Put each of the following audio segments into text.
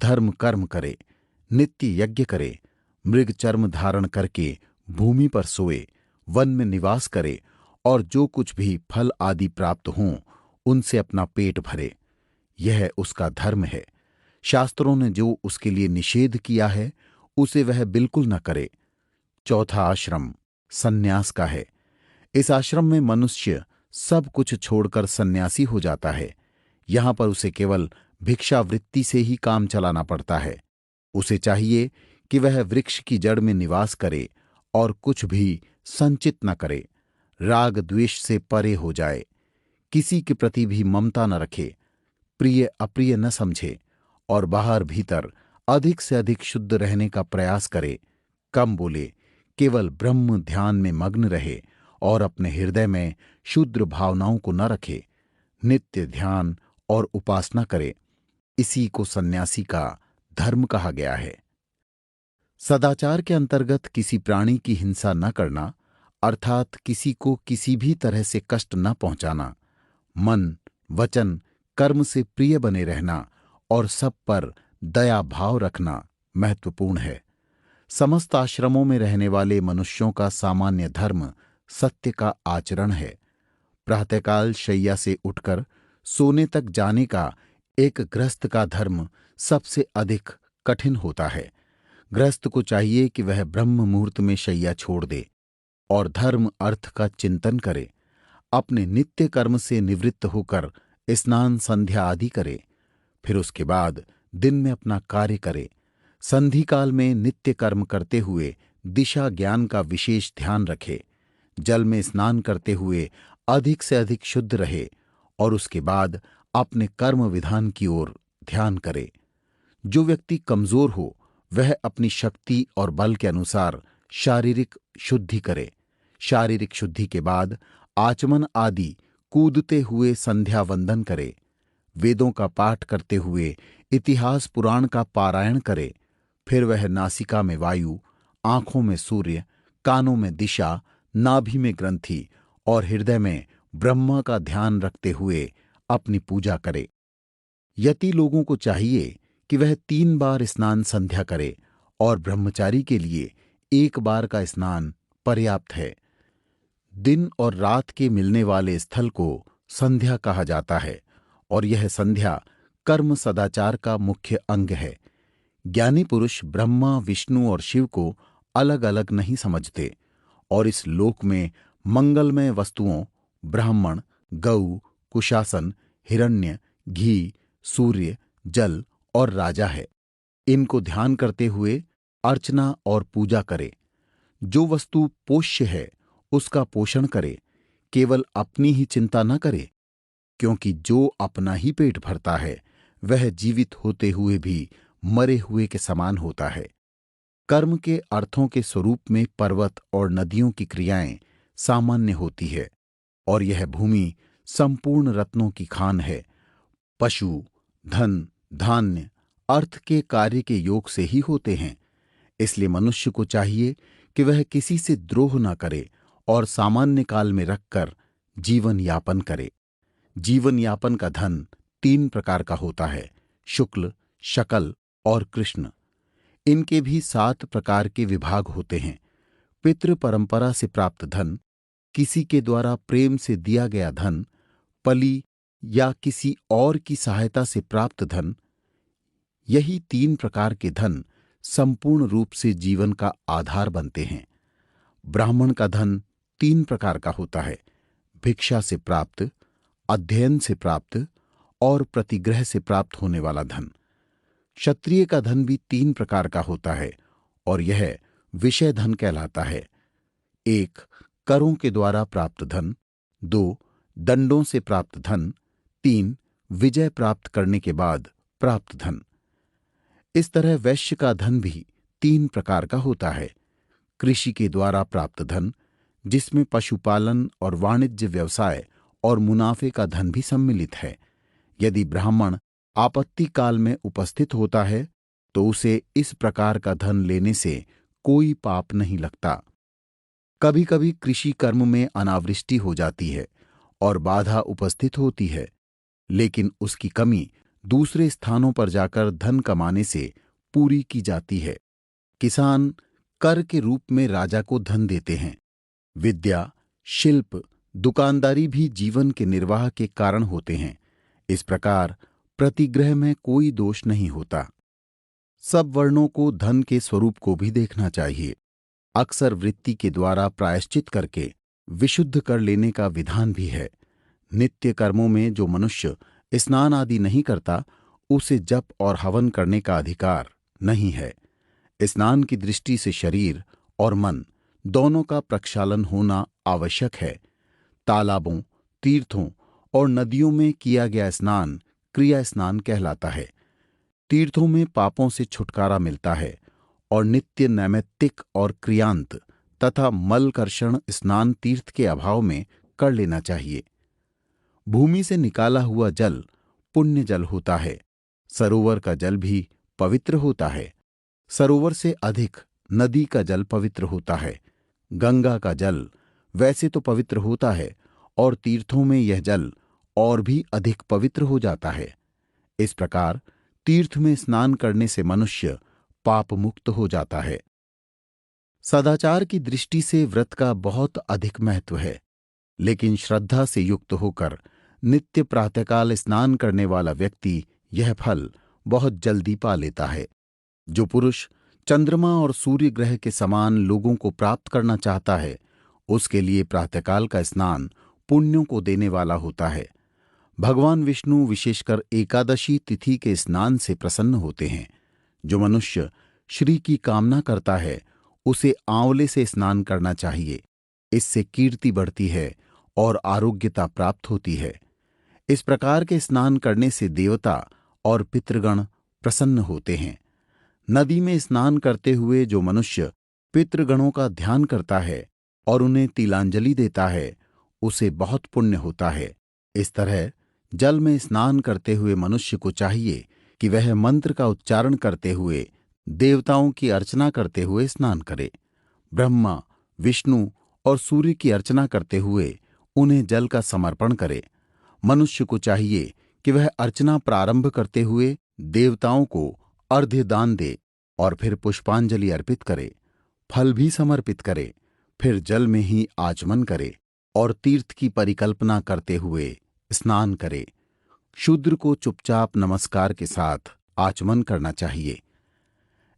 धर्म कर्म करे, नित्य यज्ञ करे, मृग चर्म धारण करके भूमि पर सोए, वन में निवास करे और जो कुछ भी फल आदि प्राप्त हों उनसे अपना पेट भरे, यह उसका धर्म है। शास्त्रों ने जो उसके लिए निषेध किया है उसे वह बिल्कुल न करे। चौथा आश्रम सन्यास का है। इस आश्रम में मनुष्य सब कुछ छोड़कर सन्यासी हो जाता है। यहां पर उसे केवल भिक्षावृत्ति से ही काम चलाना पड़ता है। उसे चाहिए कि वह वृक्ष की जड़ में निवास करे और कुछ भी संचित न करे, राग द्वेष से परे हो जाए, किसी के प्रति भी ममता न रखे, प्रिय अप्रिय न समझे और बाहर भीतर अधिक से अधिक शुद्ध रहने का प्रयास करे, कम बोले, केवल ब्रह्म ध्यान में मग्न रहे और अपने हृदय में शुद्र भावनाओं को न रखे, नित्य ध्यान और उपासना करे। इसी को सन्यासी का धर्म कहा गया है। सदाचार के अंतर्गत किसी प्राणी की हिंसा न करना, अर्थात किसी को किसी भी तरह से कष्ट न पहुंचाना, मन वचन कर्म से प्रिय बने रहना और सब पर दया भाव रखना महत्वपूर्ण है। समस्त आश्रमों में रहने वाले मनुष्यों का सामान्य धर्म सत्य का आचरण है। प्रातःकाल शैया से उठकर सोने तक जाने का एक गृहस्थ का धर्म सबसे अधिक कठिन होता है। गृहस्थ को चाहिए कि वह ब्रह्म मुहूर्त में शैया छोड़ दे और धर्म अर्थ का चिंतन करे, अपने नित्य कर्म से निवृत्त होकर स्नान संध्या आदि करे, फिर उसके बाद दिन में अपना कार्य करे। संधि काल में नित्य कर्म करते हुए दिशा ज्ञान का विशेष ध्यान रखे, जल में स्नान करते हुए अधिक से अधिक शुद्ध रहे और उसके बाद अपने कर्म विधान की ओर ध्यान करे। जो व्यक्ति कमजोर हो वह अपनी शक्ति और बल के अनुसार शारीरिक शुद्धि करे। शारीरिक शुद्धि के बाद आचमन आदि कूदते हुए संध्या वंदन करे। वेदों का पाठ करते हुए इतिहास पुराण का पारायण करे। फिर वह नासिका में वायु, आंखों में सूर्य, कानों में दिशा, नाभि में ग्रंथि और हृदय में ब्रह्मा का ध्यान रखते हुए अपनी पूजा करे। यति लोगों को चाहिए कि वह 3 बार स्नान संध्या करे और ब्रह्मचारी के लिए 1 बार का स्नान पर्याप्त है। दिन और रात के मिलने वाले स्थल को संध्या कहा जाता है और यह संध्या कर्म सदाचार का मुख्य अंग है। ज्ञानी पुरुष ब्रह्मा, विष्णु और शिव को अलग अलग नहीं समझते और इस लोक में मंगलमय वस्तुओं ब्राह्मण, गौ, कुशासन, हिरण्य, घी, सूर्य, जल और राजा है। इनको ध्यान करते हुए अर्चना और पूजा करे। जो वस्तु पोष्य है उसका पोषण करे, केवल अपनी ही चिंता न करे, क्योंकि जो अपना ही पेट भरता है वह जीवित होते हुए भी मरे हुए के समान होता है। कर्म के अर्थों के स्वरूप में पर्वत और नदियों की क्रियाएं सामान्य होती है और यह भूमि संपूर्ण रत्नों की खान है। पशु, धन, धान्य अर्थ के कार्य के योग से ही होते हैं। इसलिए मनुष्य को चाहिए कि वह किसी से द्रोह न करे और सामान्य काल में रखकर जीवन यापन करे। जीवन यापन का धन 3 प्रकार का होता है, शुक्ल, शकल और कृष्ण। इनके भी 7 प्रकार के विभाग होते हैं। पितृ परंपरा से प्राप्त धन, किसी के द्वारा प्रेम से दिया गया धन, पली या किसी और की सहायता से प्राप्त धन, यही 3 प्रकार के धन संपूर्ण रूप से जीवन का आधार बनते हैं। ब्राह्मण का धन 3 प्रकार का होता है, भिक्षा से प्राप्त, अध्ययन से प्राप्त और प्रतिग्रह से प्राप्त होने वाला धन। क्षत्रिय का धन भी 3 प्रकार का होता है और यह विषय धन कहलाता है। 1 करों के द्वारा प्राप्त धन, 2 दंडों से प्राप्त धन, 3 विजय प्राप्त करने के बाद प्राप्त धन। इस तरह वैश्य का धन भी 3 प्रकार का होता है। कृषि के द्वारा प्राप्त धन, जिसमें पशुपालन और वाणिज्य व्यवसाय और मुनाफे का धन भी सम्मिलित है। यदि ब्राह्मण आपत्ति काल में उपस्थित होता है तो उसे इस प्रकार का धन लेने से कोई पाप नहीं लगता। कभी कभी कृषि कर्म में अनावृष्टि हो जाती है और बाधा उपस्थित होती है, लेकिन उसकी कमी दूसरे स्थानों पर जाकर धन कमाने से पूरी की जाती है। किसान कर के रूप में राजा को धन देते हैं। विद्या, शिल्प, दुकानदारी भी जीवन के निर्वाह के कारण होते हैं। इस प्रकार प्रतिग्रह में कोई दोष नहीं होता। सब वर्णों को धन के स्वरूप को भी देखना चाहिए। अक्सर वृत्ति के द्वारा प्रायश्चित करके विशुद्ध कर लेने का विधान भी है। नित्य कर्मों में जो मनुष्य स्नान आदि नहीं करता, उसे जप और हवन करने का अधिकार नहीं है। स्नान की दृष्टि से शरीर और मन दोनों का प्रक्षालन होना आवश्यक है। तालाबों, तीर्थों और नदियों में किया गया स्नान क्रिया स्नान कहलाता है। तीर्थों में पापों से छुटकारा मिलता है और नित्य नैमित्तिक और क्रियांत तथा मलकर्षण स्नान तीर्थ के अभाव में कर लेना चाहिए। भूमि से निकाला हुआ जल पुण्य जल होता है। सरोवर का जल भी पवित्र होता है। सरोवर से अधिक नदी का जल पवित्र होता है। गंगा का जल वैसे तो पवित्र होता है और तीर्थों में यह जल और भी अधिक पवित्र हो जाता है। इस प्रकार तीर्थ में स्नान करने से मनुष्य पाप मुक्त हो जाता है। सदाचार की दृष्टि से व्रत का बहुत अधिक महत्व है, लेकिन श्रद्धा से युक्त होकर नित्य प्रातःकाल स्नान करने वाला व्यक्ति यह फल बहुत जल्दी पा लेता है। जो पुरुष चंद्रमा और सूर्य ग्रह के समान लोगों को प्राप्त करना चाहता है, उसके लिए प्रातःकाल का स्नान पुण्यों को देने वाला होता है। भगवान विष्णु विशेषकर एकादशी तिथि के स्नान से प्रसन्न होते हैं। जो मनुष्य श्री की कामना करता है, उसे आंवले से स्नान करना चाहिए। इससे कीर्ति बढ़ती है और आरोग्यता प्राप्त होती है। इस प्रकार के स्नान करने से देवता और पितृगण प्रसन्न होते हैं। नदी में स्नान करते हुए जो मनुष्य पितृगणों का ध्यान करता है और उन्हें तिलांजलि देता है, उसे बहुत पुण्य होता है। इस तरह जल में स्नान करते हुए मनुष्य को चाहिए कि वह मंत्र का उच्चारण करते हुए देवताओं की अर्चना करते हुए स्नान करे। ब्रह्मा, विष्णु और सूर्य की अर्चना करते हुए उन्हें जल का समर्पण करे। मनुष्य को चाहिए कि वह अर्चना प्रारंभ करते हुए देवताओं को अर्घ्य दान दे और फिर पुष्पांजलि अर्पित करे, फल भी समर्पित करे, फिर जल में ही आचमन करे और तीर्थ की परिकल्पना करते हुए स्नान करे। शूद्र को चुपचाप नमस्कार के साथ आचमन करना चाहिए।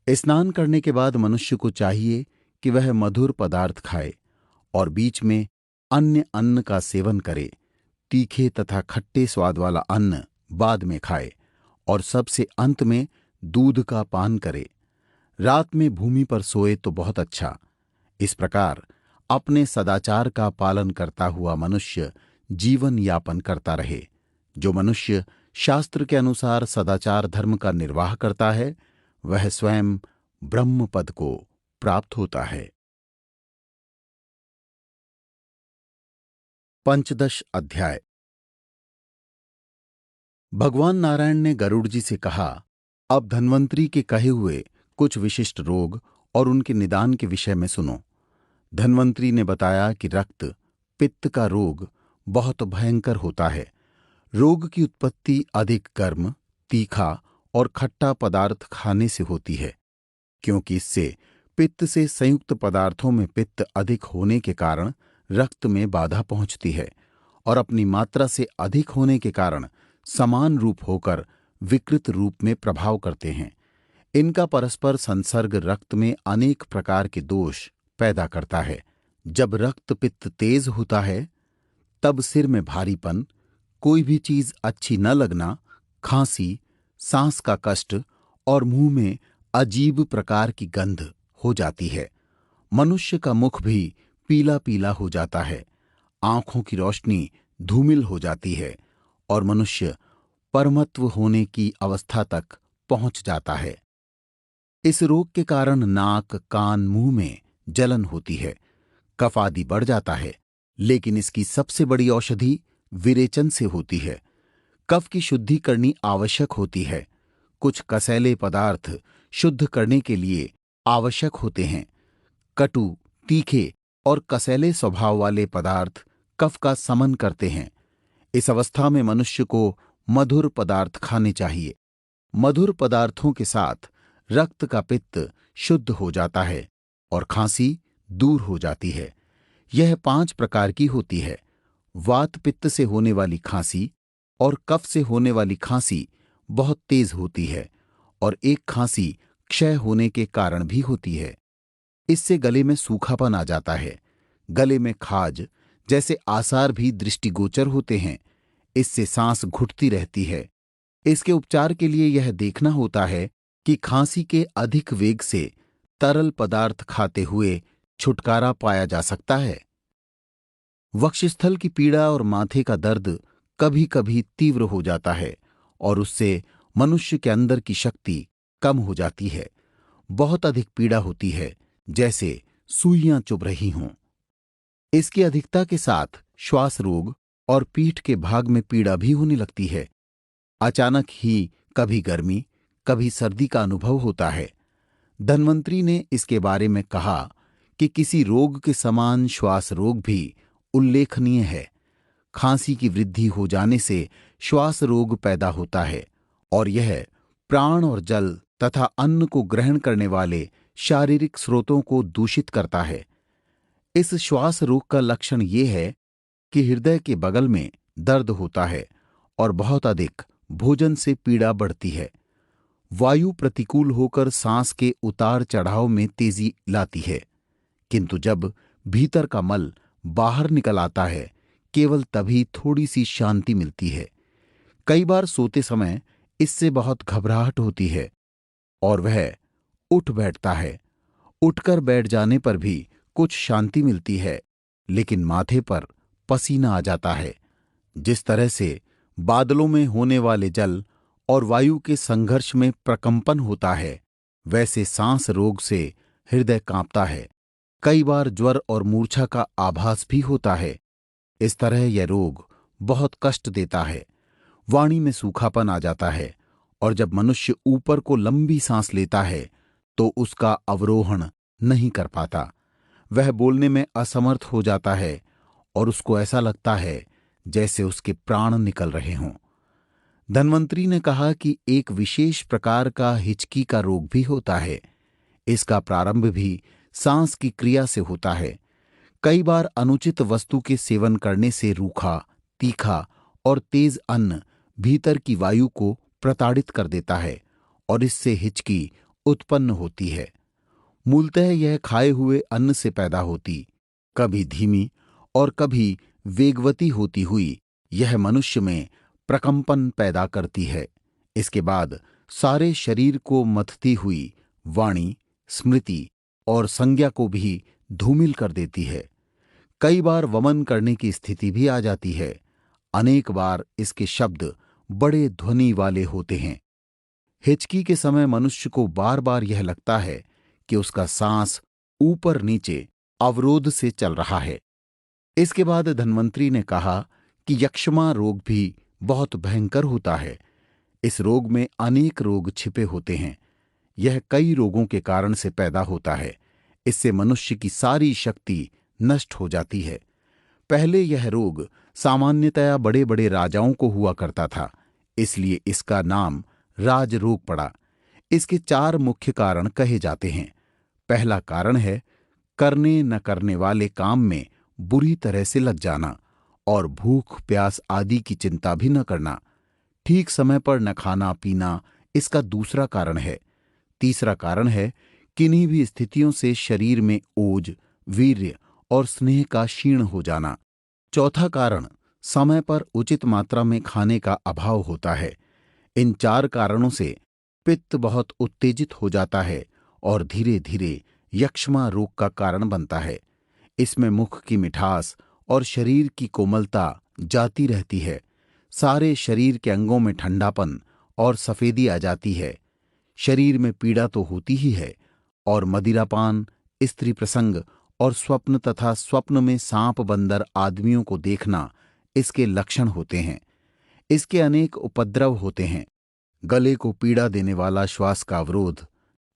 स्नान करने के बाद मनुष्य को चाहिए कि वह मधुर पदार्थ खाए और बीच में अन्य अन्न का सेवन करे। तीखे तथा खट्टे स्वाद वाला अन्न बाद में खाए और सबसे अंत में दूध का पान करे। रात में भूमि पर सोए तो बहुत अच्छा। इस प्रकार अपने सदाचार का पालन करता हुआ मनुष्य जीवन यापन करता रहे। जो मनुष्य शास्त्र के अनुसार सदाचार धर्म का निर्वाह करता है, वह स्वयं ब्रह्म पद को प्राप्त होता है। पंचदश अध्याय। भगवान नारायण ने गरुड़ जी से कहा, अब धन्वंतरी के कहे हुए कुछ विशिष्ट रोग और उनके निदान के विषय में सुनो। धन्वंतरी ने बताया कि रक्त पित्त का रोग बहुत भयंकर होता है। रोग की उत्पत्ति अधिक गर्म, तीखा और खट्टा पदार्थ खाने से होती है, क्योंकि इससे पित्त से संयुक्त पदार्थों में पित्त अधिक होने के कारण रक्त में बाधा पहुंचती है और अपनी मात्रा से अधिक होने के कारण समान रूप होकर विकृत रूप में प्रभाव करते हैं। इनका परस्पर संसर्ग रक्त में अनेक प्रकार के दोष पैदा करता है। जब रक्त पित्त तेज होता है, तब सिर में भारीपन, कोई भी चीज अच्छी न लगना, खांसी, सांस का कष्ट और मुंह में अजीब प्रकार की गंध हो जाती है। मनुष्य का मुख भी पीला पीला हो जाता है, आंखों की रोशनी धूमिल हो जाती है और मनुष्य परमत्व होने की अवस्था तक पहुंच जाता है। इस रोग के कारण नाक, कान, मुंह में जलन होती है, कफ आदि बढ़ जाता है, लेकिन इसकी सबसे बड़ी औषधि विरेचन से होती है। कफ की शुद्धि करनी आवश्यक होती है। कुछ कसैले पदार्थ शुद्ध करने के लिए आवश्यक होते हैं। कटु, तीखे और कसैले स्वभाव वाले पदार्थ कफ का समन करते हैं। इस अवस्था में मनुष्य को मधुर पदार्थ खाने चाहिए। मधुर पदार्थों के साथ रक्त का पित्त शुद्ध हो जाता है और खांसी दूर हो जाती है। यह 5 प्रकार की होती है। वात पित्त से होने वाली खांसी और कफ से होने वाली खांसी बहुत तेज होती है और एक खांसी क्षय होने के कारण भी होती है। इससे गले में सूखापन आ जाता है। गले में खाज जैसे आसार भी दृष्टिगोचर होते हैं। इससे सांस घुटती रहती है। इसके उपचार के लिए यह देखना होता है कि खांसी के अधिक वेग से तरल पदार्थ खाते हुए छुटकारा पाया जा सकता है। वक्षस्थल की पीड़ा और माथे का दर्द कभी कभी तीव्र हो जाता है और उससे मनुष्य के अंदर की शक्ति कम हो जाती है। बहुत अधिक पीड़ा होती है, जैसे सुइयां चुभ रही हों। इसकी अधिकता के साथ श्वास रोग और पीठ के भाग में पीड़ा भी होने लगती है। अचानक ही कभी गर्मी कभी सर्दी का अनुभव होता है। धन्वंतरी ने इसके बारे में कहा कि किसी रोग के समान श्वास रोग भी उल्लेखनीय है। खांसी की वृद्धि हो जाने से श्वास रोग पैदा होता है और यह प्राण और जल तथा अन्न को ग्रहण करने वाले शारीरिक स्रोतों को दूषित करता है। इस श्वास रोग का लक्षण ये है कि हृदय के बगल में दर्द होता है और बहुत अधिक भोजन से पीड़ा बढ़ती है। वायु प्रतिकूल होकर सांस के उतार चढ़ाव में तेजी लाती है, किंतु जब भीतर का मल बाहर निकल आता है केवल तभी थोड़ी सी शांति मिलती है। कई बार सोते समय इससे बहुत घबराहट होती है और वह उठ बैठता है। उठकर बैठ जाने पर भी कुछ शांति मिलती है, लेकिन माथे पर पसीना आ जाता है। जिस तरह से बादलों में होने वाले जल और वायु के संघर्ष में प्रकंपन होता है, वैसे सांस रोग से हृदय कांपता है। कई बार ज्वर और मूर्छा का आभास भी होता है। इस तरह यह रोग बहुत कष्ट देता है। वाणी में सूखापन आ जाता है और जब मनुष्य ऊपर को लंबी सांस लेता है तो उसका अवरोहण नहीं कर पाता। वह बोलने में असमर्थ हो जाता है और उसको ऐसा लगता है जैसे उसके प्राण निकल रहे हों। धन्वंतरी ने कहा कि एक विशेष प्रकार का हिचकी का रोग भी होता है। इसका प्रारंभ भी सांस की क्रिया से होता है। कई बार अनुचित वस्तु के सेवन करने से रूखा, तीखा और तेज अन्न भीतर की वायु को प्रताड़ित कर देता है और इससे हिचकी उत्पन्न होती है। मूलतः यह खाए हुए अन्न से पैदा होती, कभी धीमी और कभी वेगवती होती हुई यह मनुष्य में प्रकंपन पैदा करती है। इसके बाद सारे शरीर को मथती हुई वाणी, स्मृति और संज्ञा को भी धूमिल कर देती है। कई बार वमन करने की स्थिति भी आ जाती है। अनेक बार इसके शब्द बड़े ध्वनि वाले होते हैं। हिचकी के समय मनुष्य को बार बार यह लगता है कि उसका सांस ऊपर नीचे अवरोध से चल रहा है। इसके बाद धन्वंतरी ने कहा कि यक्ष्मा रोग भी बहुत भयंकर होता है। इस रोग में अनेक रोग छिपे होते हैं। यह कई रोगों के कारण से पैदा होता है। इससे मनुष्य की सारी शक्ति नष्ट हो जाती है। पहले यह रोग सामान्यतया बड़े बड़े राजाओं को हुआ करता था, इसलिए इसका नाम राजरोग पड़ा। इसके 4 मुख्य कारण कहे जाते हैं। पहला कारण है करने न करने वाले काम में बुरी तरह से लग जाना और भूख प्यास आदि की चिंता भी न करना। ठीक समय पर न खाना पीना इसका दूसरा कारण है। तीसरा कारण है किन्हीं भी स्थितियों से शरीर में ओज, वीर्य और स्नेह का क्षीण हो जाना। चौथा कारण समय पर उचित मात्रा में खाने का अभाव होता है। इन 4 कारणों से पित्त बहुत उत्तेजित हो जाता है और धीरे धीरे यक्ष्मा रोग का कारण बनता है। इसमें मुख की मिठास और शरीर की कोमलता जाती रहती है। सारे शरीर के अंगों में ठंडापन और सफेदी आ जाती है। शरीर में पीड़ा तो होती ही है और मदिरापान, स्त्री प्रसंग और स्वप्न तथा स्वप्न में सांप बंदर आदमियों को देखना इसके लक्षण होते हैं। इसके अनेक उपद्रव होते हैं। गले को पीड़ा देने वाला श्वास का अवरोध,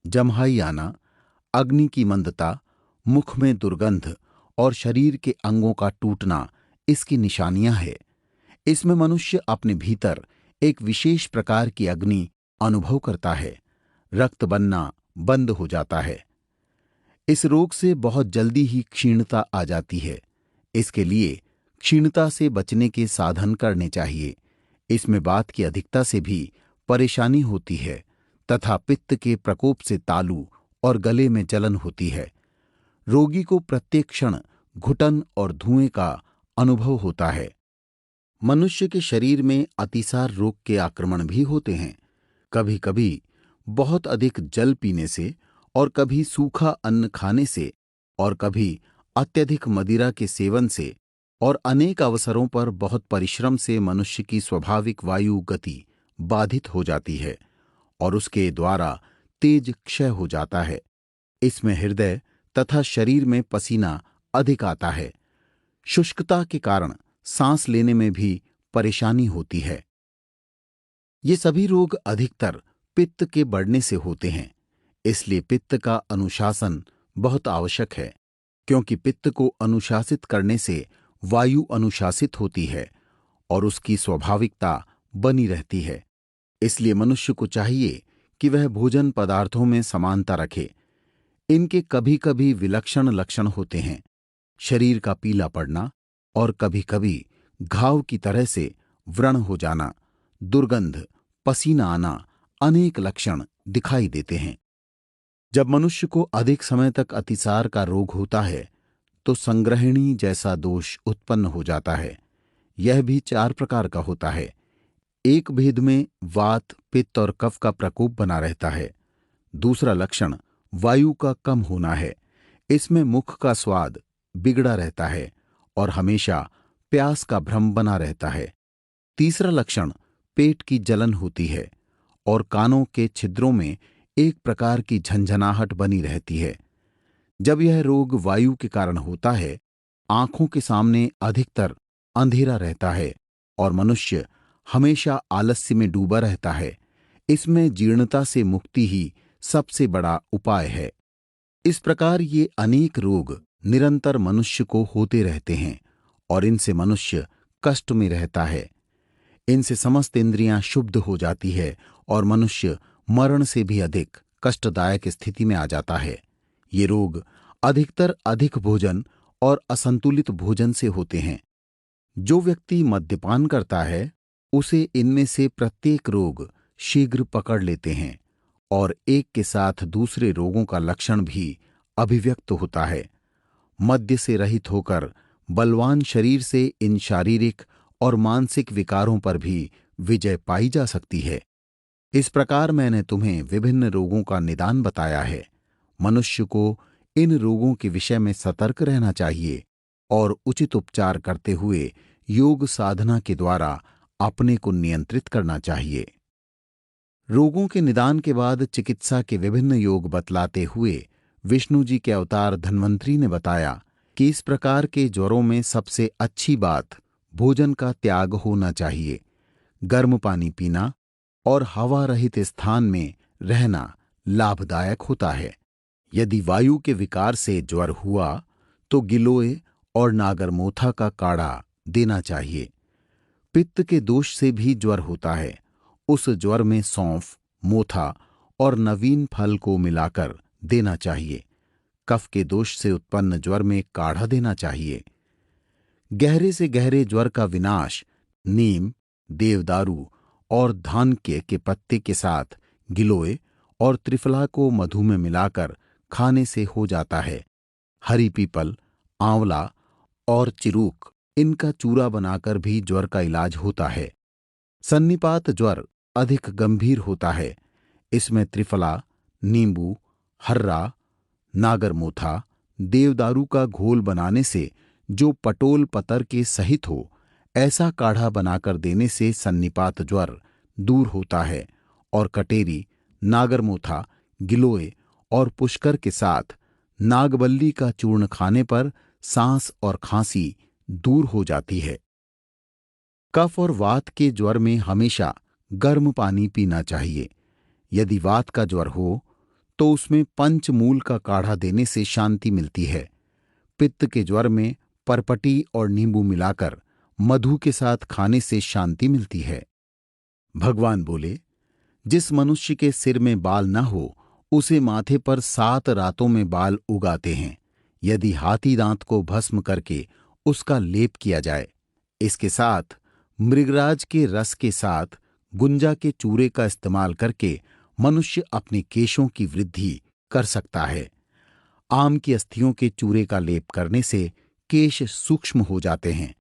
जम्हाई आना, अग्नि की मंदता, मुख में दुर्गंध और शरीर के अंगों का टूटना इसकी निशानियां हैं। इसमें मनुष्य अपने भीतर एक विशेष प्रकार की अग्नि अनुभव करता है, रक्त बनना बंद हो जाता है। इस रोग से बहुत जल्दी ही क्षीणता आ जाती है। इसके लिए क्षीणता से बचने के साधन करने चाहिए। इसमें वात की अधिकता से भी परेशानी होती है तथा पित्त के प्रकोप से तालू और गले में जलन होती है। रोगी को प्रत्येक क्षण घुटन और धुएं का अनुभव होता है। मनुष्य के शरीर में अतिसार रोग के आक्रमण भी होते हैं। कभी कभी बहुत अधिक जल पीने से और कभी सूखा अन्न खाने से और कभी अत्यधिक मदिरा के सेवन से और अनेक अवसरों पर बहुत परिश्रम से मनुष्य की स्वाभाविक वायु गति बाधित हो जाती है और उसके द्वारा तेज क्षय हो जाता है। इसमें हृदय तथा शरीर में पसीना अधिक आता है। शुष्कता के कारण सांस लेने में भी परेशानी होती है। ये सभी रोग अधिकतर पित्त के बढ़ने से होते हैं। इसलिए पित्त का अनुशासन बहुत आवश्यक है, क्योंकि पित्त को अनुशासित करने से वायु अनुशासित होती है और उसकी स्वाभाविकता बनी रहती है। इसलिए मनुष्य को चाहिए कि वह भोजन पदार्थों में समानता रखे। इनके कभी कभी विलक्षण लक्षण होते हैं, शरीर का पीला पड़ना और कभी कभी घाव की तरह से व्रण हो जाना, दुर्गंध, पसीना आना, अनेक लक्षण दिखाई देते हैं। जब मनुष्य को अधिक समय तक अतिसार का रोग होता है तो संग्रहणी जैसा दोष उत्पन्न हो जाता है। यह भी 4 प्रकार का होता है। एक भेद में वात, पित्त और कफ का प्रकोप बना रहता है। दूसरा लक्षण वायु का कम होना है। इसमें मुख का स्वाद बिगड़ा रहता है और हमेशा प्यास का भ्रम बना रहता है। तीसरा लक्षण पेट की जलन होती है और कानों के छिद्रों में एक प्रकार की झंझनाहट बनी रहती है। जब यह रोग वायु के कारण होता है, आंखों के सामने अधिकतर अंधेरा रहता है और मनुष्य हमेशा आलस्य में डूबा रहता है। इसमें जीर्णता से मुक्ति ही सबसे बड़ा उपाय है। इस प्रकार ये अनेक रोग निरंतर मनुष्य को होते रहते हैं और इनसे मनुष्य कष्ट में रहता है। इनसे समस्त इंद्रियां शुद्ध हो जाती है और मनुष्य मरण से भी अधिक कष्टदायक स्थिति में आ जाता है। ये रोग अधिकतर अधिक भोजन और असंतुलित भोजन से होते हैं। जो व्यक्ति मद्यपान करता है उसे इनमें से प्रत्येक रोग शीघ्र पकड़ लेते हैं और एक के साथ दूसरे रोगों का लक्षण भी अभिव्यक्त होता है। मद्य से रहित होकर बलवान शरीर से इन शारीरिक और मानसिक विकारों पर भी विजय पाई जा सकती है। इस प्रकार मैंने तुम्हें विभिन्न रोगों का निदान बताया है। मनुष्य को इन रोगों के विषय में सतर्क रहना चाहिए और उचित उपचार करते हुए योग साधना के द्वारा अपने को नियंत्रित करना चाहिए। रोगों के निदान के बाद चिकित्सा के विभिन्न योग बतलाते हुए विष्णु जी के अवतार धन्वंतरी ने बताया कि इस प्रकार के ज्वरों में सबसे अच्छी बात भोजन का त्याग होना चाहिए। गर्म पानी पीना और हवा रहित स्थान में रहना लाभदायक होता है। यदि वायु के विकार से ज्वर हुआ तो गिलोय और नागरमोथा का काढ़ा देना चाहिए। पित्त के दोष से भी ज्वर होता है। उस ज्वर में सौंफ, मोथा और नवीन फल को मिलाकर देना चाहिए। कफ के दोष से उत्पन्न ज्वर में काढ़ा देना चाहिए। गहरे से गहरे ज्वर का विनाश नीम, देवदारू और धानके के पत्ते के साथ गिलोय और त्रिफला को मधु में मिलाकर खाने से हो जाता है। हरी पीपल, आंवला और चिरूक इनका चूरा बनाकर भी ज्वर का इलाज होता है। सन्निपात ज्वर अधिक गंभीर होता है। इसमें त्रिफला, नींबू, हर्रा, नागरमोथा, देवदारू का घोल बनाने से जो पटोल पतर के सहित हो ऐसा काढ़ा बनाकर देने से सन्निपात ज्वर दूर होता है और कटेरी, नागरमोथा, गिलोय और पुष्कर के साथ नागबल्ली का चूर्ण खाने पर सांस और खांसी दूर हो जाती है। कफ और वात के ज्वर में हमेशा गर्म पानी पीना चाहिए। यदि वात का ज्वर हो तो उसमें पंचमूल का काढ़ा देने से शांति मिलती है। पित्त के ज्वर में परपटी और नींबू मिलाकर मधु के साथ खाने से शांति मिलती है। भगवान बोले, जिस मनुष्य के सिर में बाल न हो उसे माथे पर 7 रातों में बाल उगाते हैं, यदि हाथी दांत को भस्म करके उसका लेप किया जाए। इसके साथ मृगराज के रस के साथ गुंजा के चूरे का इस्तेमाल करके मनुष्य अपने केशों की वृद्धि कर सकता है। आम की अस्थियों के चूरे का लेप करने से केश सूक्ष्म हो जाते हैं।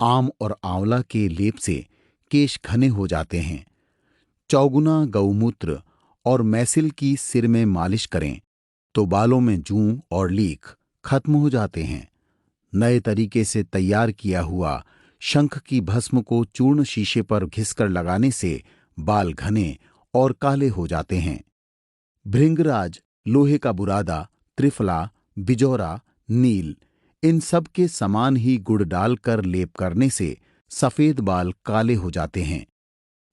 आम और आंवला के लेप से केश घने हो जाते हैं। चौगुना गौमूत्र और मैसिल की सिर में मालिश करें तो बालों में जूं और लीक खत्म हो जाते हैं। नए तरीके से तैयार किया हुआ शंख की भस्म को चूर्ण शीशे पर घिसकर लगाने से बाल घने और काले हो जाते हैं। भृंगराज, लोहे का बुरादा, त्रिफला, बिजौरा, नील, इन सब के समान ही गुड़ डालकर लेप करने से सफेद बाल काले हो जाते हैं।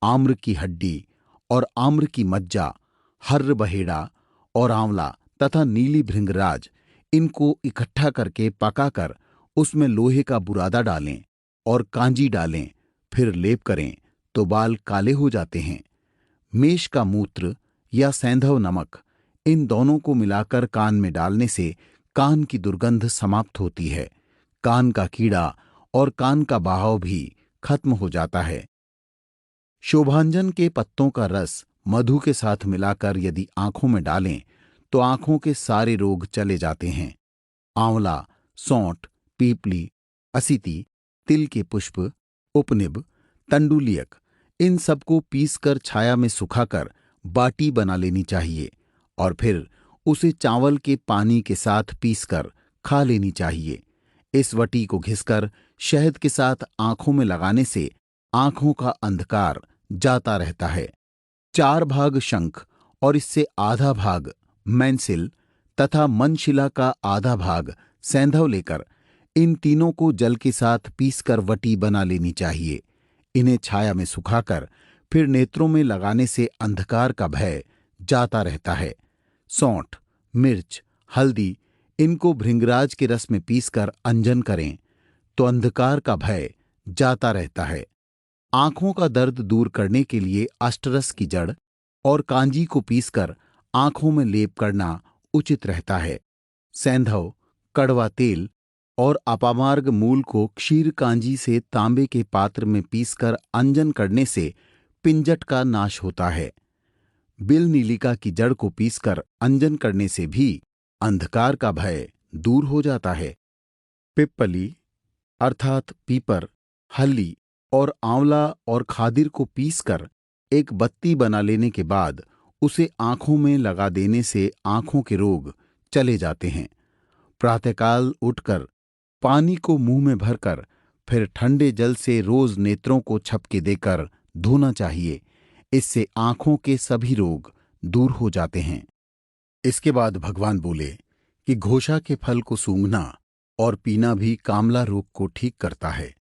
आम्र की हड्डी और आम्र की मज्जा, हर्र बहेड़ा और आंवला तथा नीली भृंगराज, इनको इकट्ठा करके पकाकर उसमें लोहे का बुरादा डालें और कांजी डालें, फिर लेप करें तो बाल काले हो जाते हैं। मेष का मूत्र या सैंधव नमक, इन दोनों को मिलाकर कान में डालने से कान की दुर्गंध समाप्त होती है। कान का कीड़ा और कान का बहाव भी खत्म हो जाता है। शोभांजन के पत्तों का रस मधु के साथ मिलाकर यदि आंखों में डालें तो आंखों के सारे रोग चले जाते हैं। आंवला, सौंठ, पीपली, असिती, तिल के पुष्प, उपनिब, तंडुलियक, इन सबको पीसकर छाया में सुखाकर बाटी बना लेनी चाहिए और फिर उसे चावल के पानी के साथ पीसकर खा लेनी चाहिए। इस वटी को घिसकर शहद के साथ आंखों में लगाने से आंखों का अंधकार जाता रहता है। 4 भाग शंख और इससे आधा भाग मैंसिल तथा मनशिला का आधा भाग सैंधव लेकर इन तीनों को जल के साथ पीसकर वटी बना लेनी चाहिए। इन्हें छाया में सुखाकर फिर नेत्रों में लगाने से अंधकार का भय जाता रहता है। सौंठ, मिर्च, हल्दी, इनको भृंगराज के रस में पीसकर अंजन करें तो अंधकार का भय जाता रहता है। आंखों का दर्द दूर करने के लिए अष्टरस की जड़ और कांजी को पीसकर आंखों में लेप करना उचित रहता है। सैंधव, कड़वा तेल और अपामार्ग मूल को क्षीर कांजी से तांबे के पात्र में पीसकर अंजन करने से पिंजट का नाश होता है। बिल नीलिका की जड़ को पीसकर अंजन करने से भी अंधकार का भय दूर हो जाता है। पिप्पली अर्थात पीपर, हल्ली और आंवला और खादिर को पीसकर एक बत्ती बना लेने के बाद उसे आंखों में लगा देने से आंखों के रोग चले जाते हैं। प्रातःकाल उठकर पानी को मुंह में भरकर फिर ठंडे जल से रोज नेत्रों को छपके देकर धोना चाहिए। इससे आंखों के सभी रोग दूर हो जाते हैं। इसके बाद भगवान बोले कि घोषा के फल को सूंघना और पीना भी कामला रोग को ठीक करता है।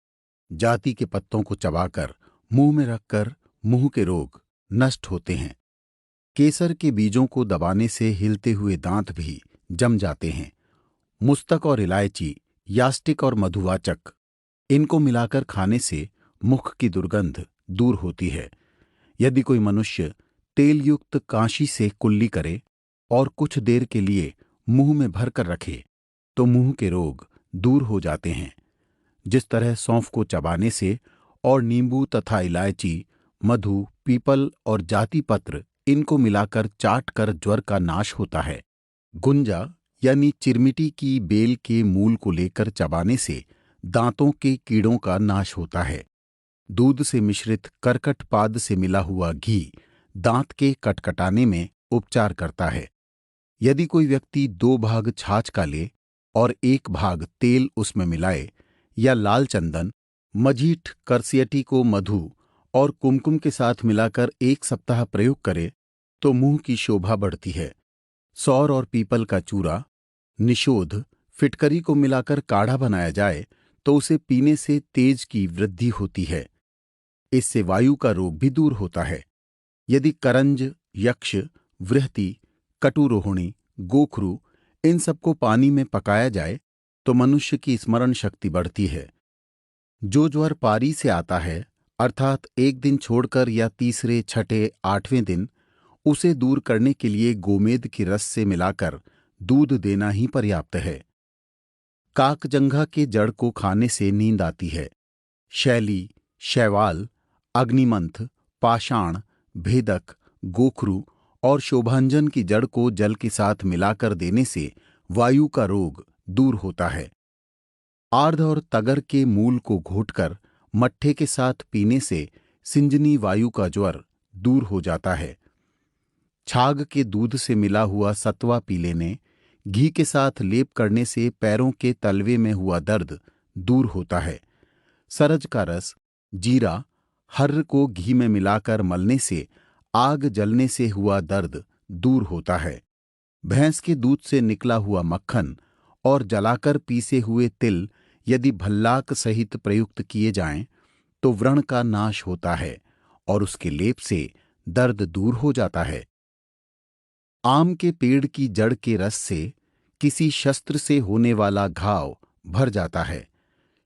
जाति के पत्तों को चबाकर मुंह में रखकर मुंह के रोग नष्ट होते हैं। केसर के बीजों को दबाने से हिलते हुए दांत भी जम जाते हैं। मुस्तक और इलायची, यास्टिक और मधुवाचक, इनको मिलाकर खाने से मुख की दुर्गंध दूर होती है। यदि कोई मनुष्य तेल युक्त कांशी से कुल्ली करे और कुछ देर के लिए मुंह में भरकर रखे तो मुंह के रोग दूर हो जाते हैं। जिस तरह सौंफ को चबाने से और नींबू तथा इलायची, मधु, पीपल और जाति पत्र, इनको मिलाकर चाट कर ज्वर का नाश होता है। गुंजा यानी चिरमिटी की बेल के मूल को लेकर चबाने से दांतों के कीड़ों का नाश होता है। दूध से मिश्रित करकट पाद से मिला हुआ घी दांत के कटकटाने में उपचार करता है। यदि कोई व्यक्ति 2 भाग छाछ का ले और 1 भाग तेल उसमें मिलाए या लाल चंदन, मजीठ, करसियटी को मधु और कुमकुम के साथ मिलाकर 1 सप्ताह प्रयोग करे तो मुंह की शोभा बढ़ती है। सौर और पीपल का चूरा, निषोध, फिटकरी को मिलाकर काढ़ा बनाया जाए तो उसे पीने से तेज की वृद्धि होती है। इससे वायु का रोग भी दूर होता है। यदि करंज, यक्ष, वृहति, कटुरोहिणी, गोखरू, इन सबको पानी में पकाया जाए तो मनुष्य की स्मरण शक्ति बढ़ती है। जो ज्वर पारी से आता है अर्थात एक दिन छोड़कर या तीसरे, छठे, आठवें दिन उसे दूर करने के लिए गोमेद की रस से मिलाकर दूध देना ही पर्याप्त है। काकजंघा के जड़ को खाने से नींद आती है। शैली, शैवाल, अग्निमंथ, पाषाण, भेदक, गोखरू और शोभांजन की जड़ को जल के साथ मिलाकर देने से वायु का रोग दूर होता है। आर्ध और तगर के मूल को घोटकर मट्ठे के साथ पीने से सिंजनी वायु का ज्वर दूर हो जाता है। छाग के दूध से मिला हुआ सत्वा पी लेने, घी के साथ लेप करने से पैरों के तलवे में हुआ दर्द दूर होता है। सरज का रस, जीरा, हर्र को घी में मिलाकर मलने से आग जलने से हुआ दर्द दूर होता है। भैंस के दूध से निकला हुआ मक्खन और जलाकर पीसे हुए तिल यदि भल्लाक सहित प्रयुक्त किए जाएं तो व्रण का नाश होता है और उसके लेप से दर्द दूर हो जाता है। आम के पेड़ की जड़ के रस से किसी शस्त्र से होने वाला घाव भर जाता है।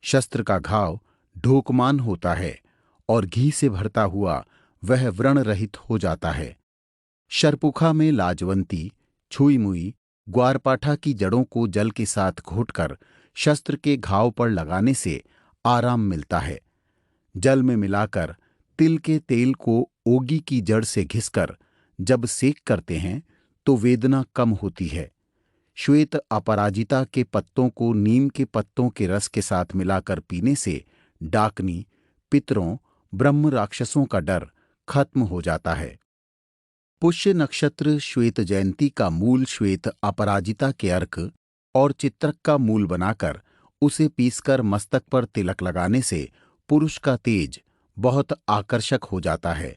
शस्त्र का घाव ढोकमान होता है और घी से भरता हुआ वह व्रण रहित हो जाता है। शरपुखा में लाजवंती, छुई मुई, ग्वारपाठा की जड़ों को जल के साथ घोटकर शस्त्र के घाव पर लगाने से आराम मिलता है। जल में मिलाकर तिल के तेल को ओगी की जड़ से घिसकर जब सेक करते हैं तो वेदना कम होती है। श्वेत अपराजिता के पत्तों को नीम के पत्तों के रस के साथ मिलाकर पीने से डाकनी, पितरों, ब्रह्म राक्षसों का डर खत्म हो जाता है। पुष्य नक्षत्र श्वेत जयंती का मूल श्वेत अपराजिता के अर्क और चित्रक का मूल बनाकर उसे पीसकर मस्तक पर तिलक लगाने से पुरुष का तेज बहुत आकर्षक हो जाता है।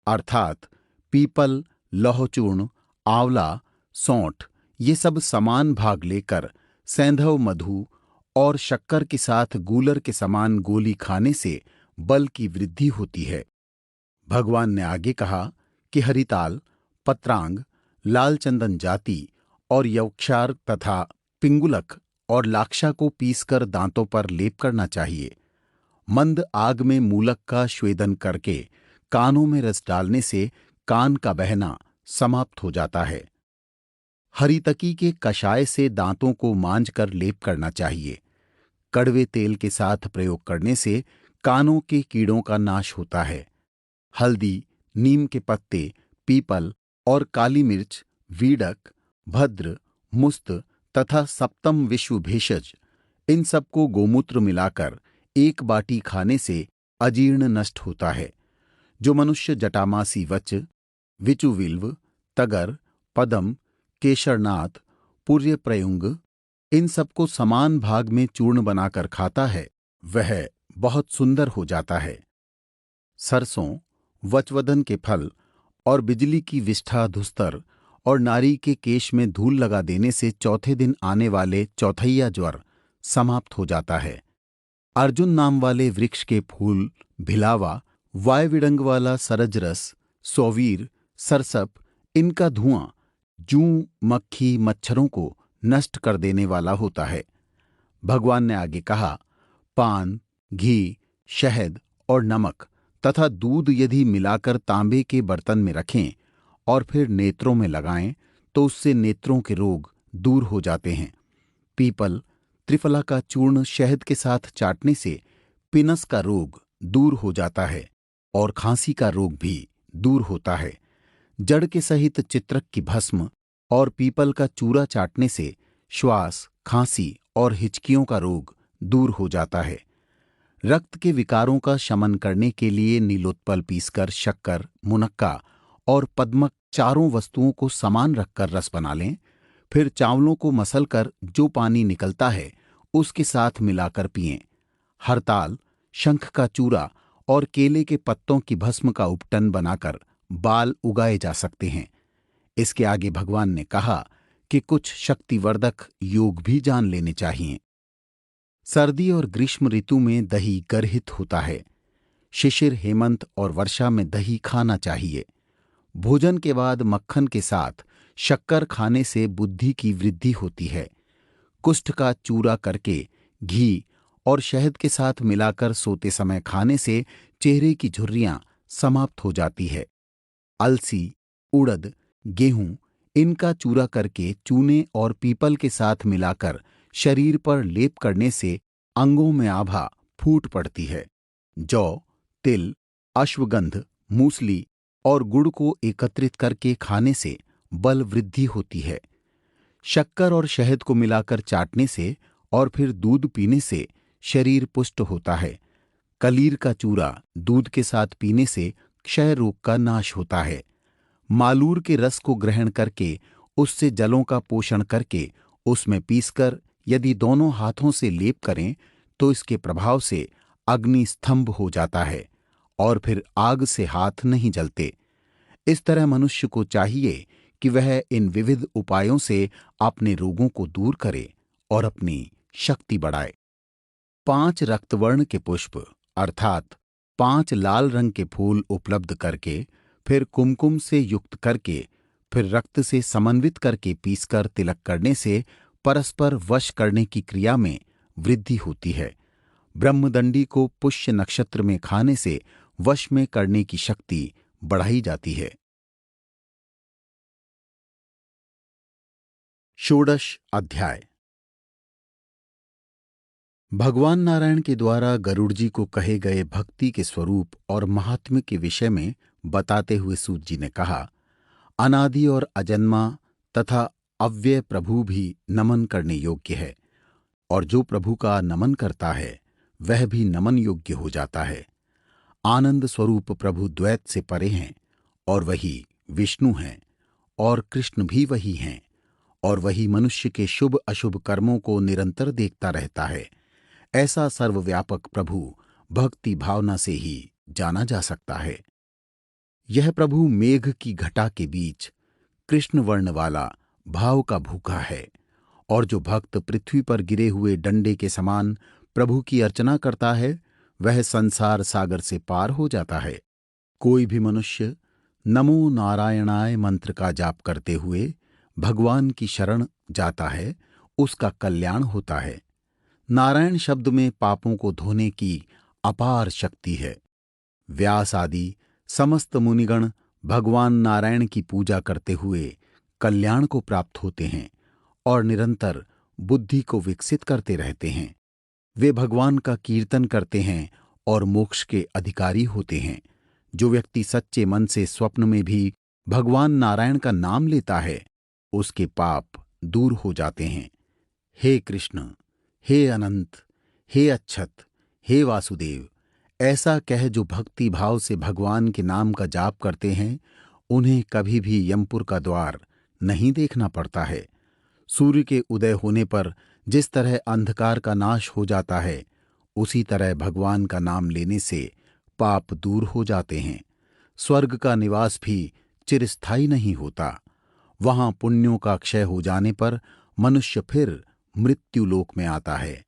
अर्थात पीपल, लौहचूर्ण, आंवला, सौंठ ये सब समान भाग लेकर सैंधव मधु और शक्कर के साथ गूलर के समान गोली खाने से बल की वृद्धि होती है। भगवान ने आगे कहा कि हरिताल, पत्रांग, लाल चंदन जाति और यवक्षार तथा पिंगुलक और लाक्षा को पीसकर दांतों पर लेप करना चाहिए। मंद आग में मूलक का श्वेदन करके कानों में रस डालने से कान का बहना समाप्त हो जाता है। हरितकी के कषाय से दांतों को मांझ कर लेप करना चाहिए। कड़वे तेल के साथ प्रयोग करने से कानों के कीड़ों का नाश होता है। हल्दी, नीम के पत्ते, पीपल और काली मिर्च, वीडक, भद्र, मुस्त तथा सप्तम विश्व भेषज इन सबको गोमूत्र मिलाकर एक बाटी खाने से अजीर्ण नष्ट होता है। जो मनुष्य जटामासी वच, विचुविल्व, तगर, पदम, केशरनाथ, पूर्य प्रयुंग इन सबको समान भाग में चूर्ण बनाकर खाता है वह बहुत सुंदर हो जाता है। सरसों, वचवदन के फल और बिजली की विष्ठा धुस्तर और नारी के केश में धूल लगा देने से चौथे दिन आने वाले चौथैया ज्वर समाप्त हो जाता है। अर्जुन नाम वाले वृक्ष के फूल, भिलावा, वायविडंग वाला सरजरस, सौवीर, सरसप इनका धुआं जूं, मक्खी, मच्छरों को नष्ट कर देने वाला होता है। भगवान ने आगे कहा, पान, घी, शहद और नमक तथा दूध यदि मिलाकर तांबे के बर्तन में रखें और फिर नेत्रों में लगाएं तो उससे नेत्रों के रोग दूर हो जाते हैं। पीपल, त्रिफला का चूर्ण शहद के साथ चाटने से पिनस का रोग दूर हो जाता है और खांसी का रोग भी दूर होता है। जड़ के सहित चित्रक की भस्म और पीपल का चूरा चाटने से श्वास, खांसी और हिचकियों का रोग दूर हो जाता है। रक्त के विकारों का शमन करने के लिए नीलोत्पल पीसकर शक्कर, मुनक्का और पद्मक चारों वस्तुओं को समान रखकर रस बना लें। फिर चावलों को मसलकर जो पानी निकलता है उसके साथ मिलाकर पिएं। हरताल, शंख का चूरा और केले के पत्तों की भस्म का उपटन बनाकर बाल उगाए जा सकते हैं। इसके आगे भगवान ने कहा कि कुछ शक्तिवर्धक योग भी जान लेने चाहिए। सर्दी और ग्रीष्म ऋतु में दही गर्हित होता है। शिशिर, हेमंत और वर्षा में दही खाना चाहिए। भोजन के बाद मक्खन के साथ शक्कर खाने से बुद्धि की वृद्धि होती है। कुष्ठ का चूरा करके घी और शहद के साथ मिलाकर सोते समय खाने से चेहरे की झुर्रियां समाप्त हो जाती है। अलसी, उड़द, गेहूं इनका चूरा करके चूने और पीपल के साथ मिलाकर शरीर पर लेप करने से अंगों में आभा फूट पड़ती है। जौ, तिल, अश्वगंध, मूसली और गुड़ को एकत्रित करके खाने से बल वृद्धि होती है। शक्कर और शहद को मिलाकर चाटने से और फिर दूध पीने से शरीर पुष्ट होता है। कलीर का चूरा दूध के साथ पीने से क्षय रोग का नाश होता है। मालूर के रस को ग्रहण करके उससे जलों का पोषण करके उसमें पीसकर यदि दोनों हाथों से लेप करें तो इसके प्रभाव से अग्नि स्तंभ हो जाता है और फिर आग से हाथ नहीं जलते। इस तरह मनुष्य को चाहिए कि वह इन विविध उपायों से अपने रोगों को दूर करे और अपनी शक्ति बढ़ाए। 5 रक्तवर्ण के पुष्प अर्थात 5 लाल रंग के फूल उपलब्ध करके फिर कुमकुम से युक्त करके फिर रक्त से समन्वित करके पीसकर तिलक करने से परस्पर वश करने की क्रिया में वृद्धि होती है। ब्रह्मदंडी को पुष्य नक्षत्र में खाने से वश में करने की शक्ति बढ़ाई जाती है। षोडश अध्याय। भगवान नारायण के द्वारा गरुड़ जी को कहे गए भक्ति के स्वरूप और महात्म्य के विषय में बताते हुए सूत जी ने कहा, अनादि और अजन्मा तथा अव्यय प्रभु भी नमन करने योग्य है, और जो प्रभु का नमन करता है वह भी नमन योग्य हो जाता है। आनंद स्वरूप प्रभु द्वैत से परे हैं और वही विष्णु हैं, और कृष्ण भी वही हैं, और वही मनुष्य के शुभ अशुभ कर्मों को निरंतर देखता रहता है। ऐसा सर्वव्यापक प्रभु भक्ति भावना से ही जाना जा सकता है। यह प्रभु मेघ की घटा के बीच कृष्ण वर्ण वाला भाव का भूखा है, और जो भक्त पृथ्वी पर गिरे हुए डंडे के समान प्रभु की अर्चना करता है वह संसार सागर से पार हो जाता है। कोई भी मनुष्य नमो नारायणाय मंत्र का जाप करते हुए भगवान की शरण जाता है, उसका कल्याण होता है। नारायण शब्द में पापों को धोने की अपार शक्ति है। व्यास आदि समस्त मुनिगण भगवान नारायण की पूजा करते हुए कल्याण को प्राप्त होते हैं और निरंतर बुद्धि को विकसित करते रहते हैं। वे भगवान का कीर्तन करते हैं और मोक्ष के अधिकारी होते हैं। जो व्यक्ति सच्चे मन से स्वप्न में भी भगवान नारायण का नाम लेता है उसके पाप दूर हो जाते हैं। हे कृष्ण, हे अनंत, हे अच्छत, हे वासुदेव, ऐसा कह जो भक्ति भाव से भगवान के नाम का जाप करते हैं उन्हें कभी भी यमपुर का द्वार नहीं देखना पड़ता है। सूर्य के उदय होने पर जिस तरह अंधकार का नाश हो जाता है उसी तरह भगवान का नाम लेने से पाप दूर हो जाते हैं। स्वर्ग का निवास भी चिरस्थायी नहीं होता। वहां पुण्यों का क्षय हो जाने पर मनुष्य फिर मृत्युलोक में आता है।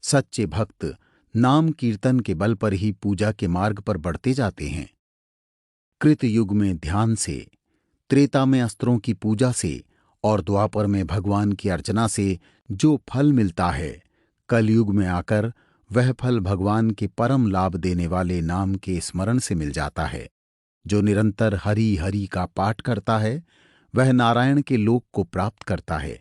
सच्चे भक्त नाम कीर्तन के बल पर ही पूजा के मार्ग पर बढ़ते जाते हैं। कृत युग में ध्यान से, त्रेता में अस्त्रों की पूजा से और द्वापर में भगवान की अर्चना से जो फल मिलता है, कलयुग में आकर वह फल भगवान के परम लाभ देने वाले नाम के स्मरण से मिल जाता है। जो निरंतर हरि हरि का पाठ करता है वह नारायण के लोक को प्राप्त करता है।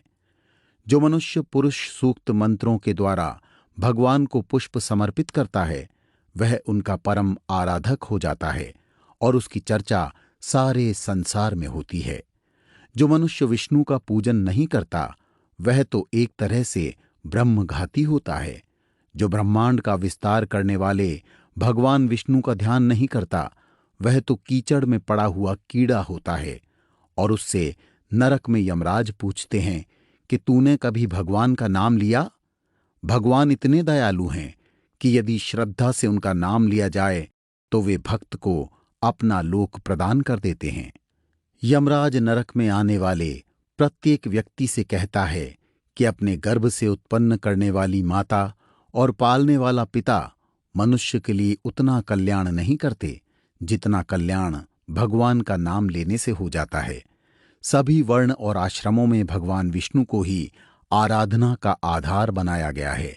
जो मनुष्य पुरुष सूक्त मंत्रों के द्वारा भगवान को पुष्प समर्पित करता है वह उनका परम आराधक हो जाता है और उसकी चर्चा सारे संसार में होती है। जो मनुष्य विष्णु का पूजन नहीं करता वह तो एक तरह से ब्रह्मघाती होता है। जो ब्रह्मांड का विस्तार करने वाले भगवान विष्णु का ध्यान नहीं करता वह तो कीचड़ में पड़ा हुआ कीड़ा होता है, और उससे नरक में यमराज पूछते हैं कि तूने कभी भगवान का नाम लिया? भगवान इतने दयालु हैं कि यदि श्रद्धा से उनका नाम लिया जाए तो वे भक्त को अपना लोक प्रदान कर देते हैं। यमराज नरक में आने वाले प्रत्येक व्यक्ति से कहता है कि अपने गर्भ से उत्पन्न करने वाली माता और पालने वाला पिता मनुष्य के लिए उतना कल्याण नहीं करते जितना कल्याण भगवान का नाम लेने से हो जाता है। सभी वर्ण और आश्रमों में भगवान विष्णु को ही आराधना का आधार बनाया गया है,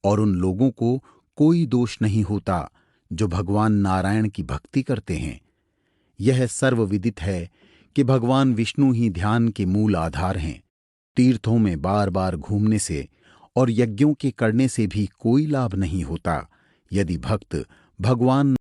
और उन लोगों को कोई दोष नहीं होता जो भगवान नारायण की भक्ति करते हैं। यह सर्वविदित है कि भगवान विष्णु ही ध्यान के मूल आधार हैं। तीर्थों में बार बार घूमने से और यज्ञों के करने से भी कोई लाभ नहीं होता यदि भक्त भगवान